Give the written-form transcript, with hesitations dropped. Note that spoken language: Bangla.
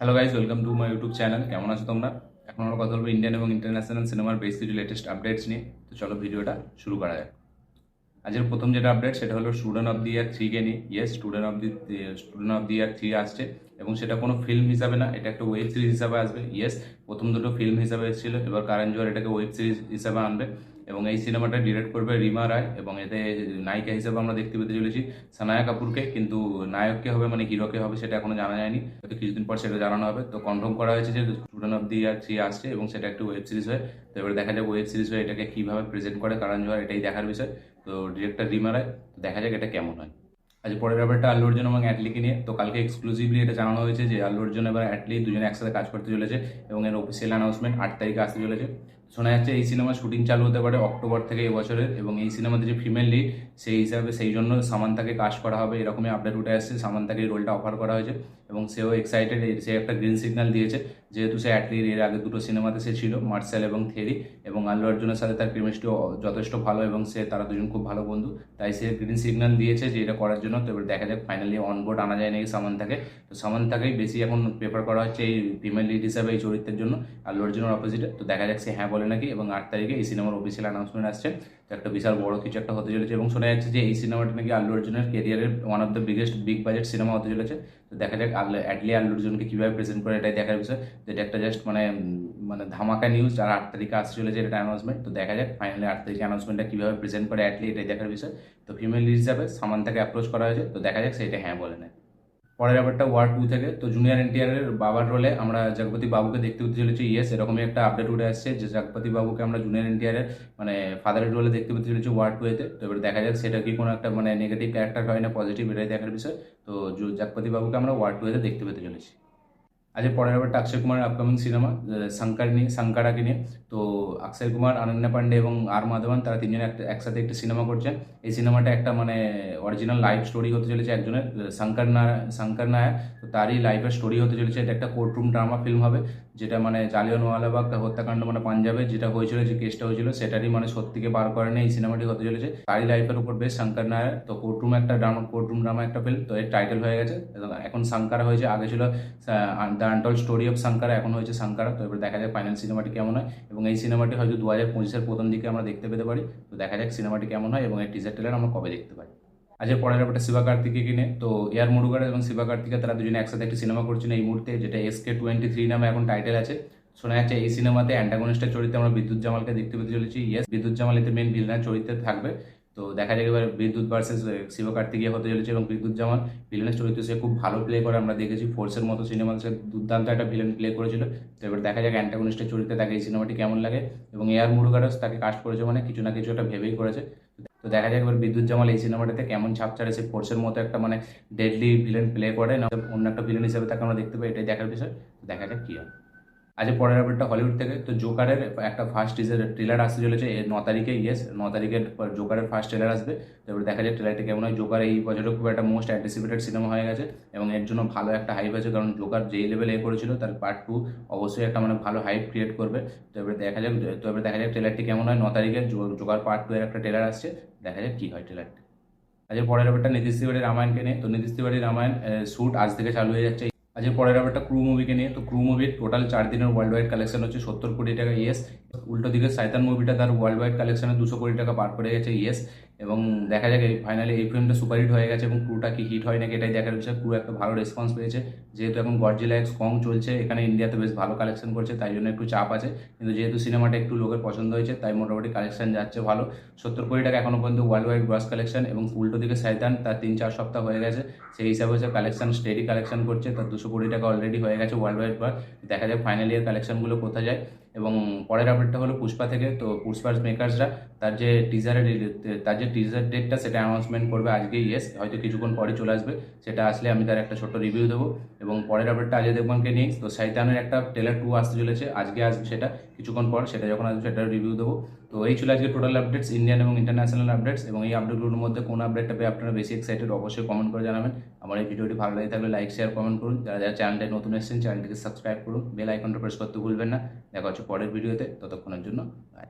Hello guys, welcome to my YouTube channel. কেমন আছো তোমরা? এখন আমরা কথা বলবো ইন্ডিয়ান এবং ইন্টারন্যাশনাল সিনেমার বেশ কিছু লেটেস্ট আপডেটস নিয়ে। তো চলো ভিডিওটা শুরু করা যাক। আজকের প্রথম যেটা আপডেট সেটা হলো স্টুডেন্ট অফ দি ইয়ার 3 কে নিয়ে। ইয়েস, স্টুডেন্ট অফ দি ইয়ার 3 আসছে, এবং সেটা কোনো ফিল্ম হিসাবে না, এটা একটা ওয়েব সিরিজ হিসাবে আসবে। ইয়েস, প্রথম দুটো ফিল্ম হিসাবে এসেছিল, এবার কারণ জোহর এটাকে ওয়েব সিরিজ হিসাবে আনবে। এবং এই সিনেমাটা ডিরেক্ট করবে রিমা রায়, এবং এতে নায়িকা হিসেবে আমরা দেখতে পেতে চলেছি সানায়া কাপুরকে। কিন্তু নায়ককে হবে মানে হিরোকে হবে সেটা এখনো জানা যায়নি, হয়তো কিছুদিন পর সেটা জানানো হবে। তো কনফার্ম করা হয়েছে যে স্টুডেন্ট অফ দি ইয়ার 3 আসছে, এবং সেটা একটা ওয়েব সিরিজ হয়। তো এবার দেখা যাক ওয়েব সিরিজ হয়ে এটাকে কিভাবে প্রেজেন্ট করে কারণ জোহর, এটাই দেখার বিষয়। তো ডিরেক্টর রিমা রায়, তো দেখা যাক এটা কেমন হয়। আজ পরের ব্যাপারটা আল্লু অর্জুন এবং অ্যাটলিকে নিয়ে। তো কালকে এক্সক্লুসিভলি এটা জানানো হয়েছে যে আল্লু অর্জুন এবার অ্যাটলি দুজনে একসাথে কাজ করতে চলেছে, এবং এর অফিসিয়াল অ্যানাউন্সমেন্ট 8 তারিখে আসতে চলেছে। শোনা যাচ্ছে এই সিনেমার শুটিং চালু হতে পারে অক্টোবর থেকে এবছরের, এবং এই সিনেমাতে যে ফিমেল লিড সেই হিসাবে সেই জন্য সামান্তাকে কাস্ট করা হবে, এরকমই আপডেট উঠে আসছে। সামান্তাকে এই রোলটা অফার করা হয়েছে, এবং সেও এক্সাইটেড। সে একটা গ্রিন সিগন্যাল দিয়েছে, যেহেতু সে অ্যাটলির এর আগে দুটো সিনেমাতে সে ছিল, মার্শাল এবং থেরি, এবং আল্লু অর্জুনের সাথে তার কেমিস্ট্রি যথেষ্ট ভালো, এবং তারা দুজন খুব ভালো বন্ধু। তাই সে গ্রিন সিগন্যাল দিয়েছে যে এটা করার জন্য। তো এবার দেখা যাক ফাইনালি অনবোর্ড আনা যায় নাকি সামান্তাকে। তো সামান্তাকেই বেশি এখন প্রেফার করা হচ্ছে এই ফিমেল লিড হিসাবে এই চরিত্রের জন্য আল্লু অর্জুনের অপোজিটে। তো দেখা যাক সে হ্যাঁ বলে নাকি, এবং 8 তারিখে এই সিনেমার অফিসিয়াল অ্যানাউন্সমেন্ট আসছে। তো একটা বিশাল বড় কিছু একটা হতে চলেছে, এবং শোনা যাচ্ছে যে এই সিনেমাটা নাকি আল্লু অর্জুনের কেরিয়ারের one of the biggest big budget cinema হতে চলেছে। তো দেখা যাক অ্যাটলি আল্লু অর্জুনকে কীভাবে প্রেজেন্ট করে, এটাই দেখার বিষয়। যেটা একটা জাস্ট মানে ধামাকা নিউজ, আর 8 তারিখে আসতে চলেছে এটা অ্যানাউন্সমেন্ট। তো দেখা যাক ফাইনালি 8 তারিখে অ্যানাউন্সমেন্টটা কীভাবে প্রেজেন্ট করে অ্যাটলি, এটাই দেখার বিষয়। তো ফিমেল লিড হিসাবে সামান্তাকে অ্যাপ্রোচ করা হয়েছে, তো দেখা যাক সেটা হ্যাঁ বলে নেয়। পরের ব্যাপারটা ওয়ার 2 থেকে। তো জুনিয়র এনটিআরের বাবার রোলে আমরা জগপতি বাবুকে দেখতে পেতে চলেছি। ইয়েস, এরকমই একটা আপডেট উঠে আসছে যে জগপতি বাবুকে আমরা জুনিয়র এনটিআরের ফাদারের রোলে দেখতে পেতে চলেছি ওয়ার 2-তে। তো এবার দেখা যাক সেটা কি কোনো একটা নেগেটিভ ক্যারেক্টার হয় না পজিটিভ, এটাই দেখার বিষয়। তো জগপতি বাবুকে আমরা ওয়ার 2-তে দেখতে পেতে চলেছি। আজ পরের ব্যাপারটা অক্ষয় কুমারের আপকামিং সিনেমা সাংকারাকে নিয়ে। তো অক্ষয় কুমার, অনন্যা পান্ডে এবং আর মাধবন, তারা তিনজন একসাথে একটা সিনেমা করছেন। এই সিনেমাটা একটা অরিজিনাল লাইফ স্টোরি হতে চলেছে একজনের, শঙ্কর নায়ক। তো তারই লাইফের স্টোরি হতে চলেছে। এটা একটা কোর্টরুম ড্রামা ফিল্ম হবে, যেটা জালিয়ানওয়ালাবাগ হত্যাকাণ্ড পাঞ্জাবে যেটা হয়েছিল, যে কেসটা হয়েছিল সেটারই সত্যিকে বার করে নিয়ে এই সিনেমাটি হতে চলেছে। তারই লাইফের উপর বেশ শঙ্কর নায়ক। তো কোর্টরুম ড্রামা একটা ফিল্ম। তো এর টাইটেল হয়ে গেছে, এখন সাংকারা হয়েছে, আগে ছিল the untold story of Shankara, এখন হয়েছে সাংকারা। তো এবার দেখা যাক ফাইনাল সিনেমাটি কেমন হয়, এবং এই সিনেমাটি হয়তো 2025-এর প্রথম দিকে আমরা দেখতে পেতে পারি। তো দেখা যাক সিনেমাটি কেমন হয়, এবং এর টিজার ট্রেলার আমরা কবে দেখতে পাই। আজের পরের ব্যাপারটা শিবা কার্তিকেকে নিয়ে। তো এয়ার মুরুগান এবং শিবা কার্তিকে তারা দুজনে একসাথে একটি সিনেমা করছেন এই মুহূর্তে, যেটা SK23 নামে এখন টাইটেল আছে। শোনা যাচ্ছে এই সিনেমাতে অ্যান্টাগনিস্টের চরিত্রে আমরা বিদ্যুৎ জামালকে দেখতে পেতে চলেছি। ইয়েস, বিদ্যুৎ জামাল এতে মেন ভিলেনের চরিত্রে থাকবে। তো দেখা যাক এবার বিদ্যুৎ ভার্সেস শিবকার্তিকেয় হতে চলেছে, এবং বিদ্যুৎ জামাল ভিলেনের চরিত্র সে খুব ভালো প্লে করে, আমরা দেখেছি ফোর্সের মতো সিনেমা সে দুর্দান্ত একটা ভিলেন প্লে করেছিল। তো এবার দেখা যাক অ্যান্টাগনিস্টের চরিত্রে তাকে এই সিনেমাটি কেমন লাগে, এবং এয়ার মুরুগানস তাকে কাস্ট করেছে মানে কিছু না কিছু একটা ভেবেই করেছে। তো দেখা যাক এবার বিদ্যুৎ জামাল এই সিনেমাটাতে কেমন ছাপ ছাড়ে, সে ফোর্সের মতো একটা ডেডলি ভিলেন প্লে করে না অন্য একটা ভিলেন হিসেবে তাকে আমরা দেখতে পাই, এটাই দেখার বিষয়। দেখা যাক কি হয়। আজ পরের ব্যাপারটা হলিউড থেকে। তো জোকারের একটা ফার্স্ট ট্রেলার আসতে চলেছে 9 তারিখে। ইয়েস, 9 তারিখে জোকারের ফার্স্ট ট্রেলার আসবে। তো এবার দেখা যায় ট্রেলারটা কেমন হয়। জোকার এই বছরের খুব একটা মোস্ট অ্যান্টিসিপেটেড সিনেমা হয়ে গেছে, এবং এর জন্য ভালো একটা হাইপ আছে, কারণ জোকার যেই লেভেলে করেছিল তার পার্ট 2 অবশ্যই একটা ভালো হাইপ ক্রিয়েট করবে। তো এবার দেখা যাক ট্রেলারটি কেমন হয়। 9 তারিখে জোকার পার্ট 2 এর একটা ট্রেলার আসছে, দেখা যাক কি হয় ট্রেলারটি। আজ পরের ব্যাপারটা নীতিশ তিওয়ারির রামায়ণকে নিয়ে। তো নীতিশ তিওয়ারির রামায়ণ শ্যুট আজ থেকে চালু হয়ে যাচ্ছে। আজকে পরের ব্যাপারটা ক্রু মুভিকে নিয়ে। তো ক্রু মুভির টোটাল 4 দিনের ওয়ার্ল্ড ওয়াইড কালেকশন হচ্ছে 70 কোটি টাকা। ইয়েস, উল্টো দিকে সাইতান মুভিটা তার ওয়ার্ল্ড ওয়াইড কালেকশনে 200 কোটি টাকা পার করে গেছে। ইয়েস, এবং দেখা যাক ফাইনালি এই ফিল্মটা সুপারহিট হয়ে গেছে, এবং ক্রুটা কি হিট হয় নাকি এটাই দেখার বিষয়। ক্রু একটা ভালো রেসপন্স পেয়েছে, যেহেতু এখন গডজিলা এক্স কং চলছে এখানে ইন্ডিয়াতে, বেশ ভালো কালেকশন করছে, তাই জন্য একটু চাপ আছে। কিন্তু যেহেতু সিনেমাটা একটু লোকের পছন্দ হয়েছে, তাই মোটামুটি কালেকশন যাচ্ছে ভালো। 70 কোটি টাকা এখনো পর্যন্ত ওয়ার্ল্ড ওয়াইড গ্রস কালেকশন, এবং উল্টো দিকে সাইতান তার 3-4 সপ্তাহ হয়ে গেছে, সেই হিসাবে হচ্ছে কালেকশন স্টেডি কালেকশন করছে, তার 200 কোটি টাকা অলরেডি হয়ে গেছে ওয়ার্ল্ড ওয়াইড পর। দেখা যাক ফাইনালি এর কালেকশনগুলো কোথায় যায়। এবং পরের আপডেটটা হলো পুষ্পা থেকে। তো পুষ্পার মেকার্সরা তার যে টিজার ডেটটা সেটা অ্যানাউন্সমেন্ট করবে আজকে। ইয়েস, হয়তো কিছুক্ষণ পরে চলে আসবে, সেটা আসলে আমি তার একটা ছোট্ট রিভিউ দেবো। এবং পরের আপডেটটা অজয় দেবগনকে নিয়ে। তো শয়তানের একটা ট্রেলার 2 আসতে চলেছে, আজকে আসবে সেটা, কিছুক্ষণ পর সেটা যখন আসবে সেটার রিভিউ দেবো। তো এই ছিল আজকে টোটাল আপডেটস, ইন্ডিয়ান এবং ইন্টারন্যাশনাল আপডেটস। এবং এই আপডেটগুলোর মধ্যে কোন আপডেটটা পেয়ে আপনারা বেশি এক্সাইটেড অবশ্যই কমেন্ট করে জানাবেন। আমার এই ভিডিওটি ভালো লাগে থাকলে লাইক শেয়ার কমেন্ট করুন। যারা যারা চ্যানেলটায় নতুন এসেছেন চ্যানেলটিকে সাবস্ক্রাইব করুন, বেল আইকনটা প্রেস করতে ভুলবেন না। দেখা হচ্ছে পরের ভিডিওতে, ততক্ষণের জন্য বাই।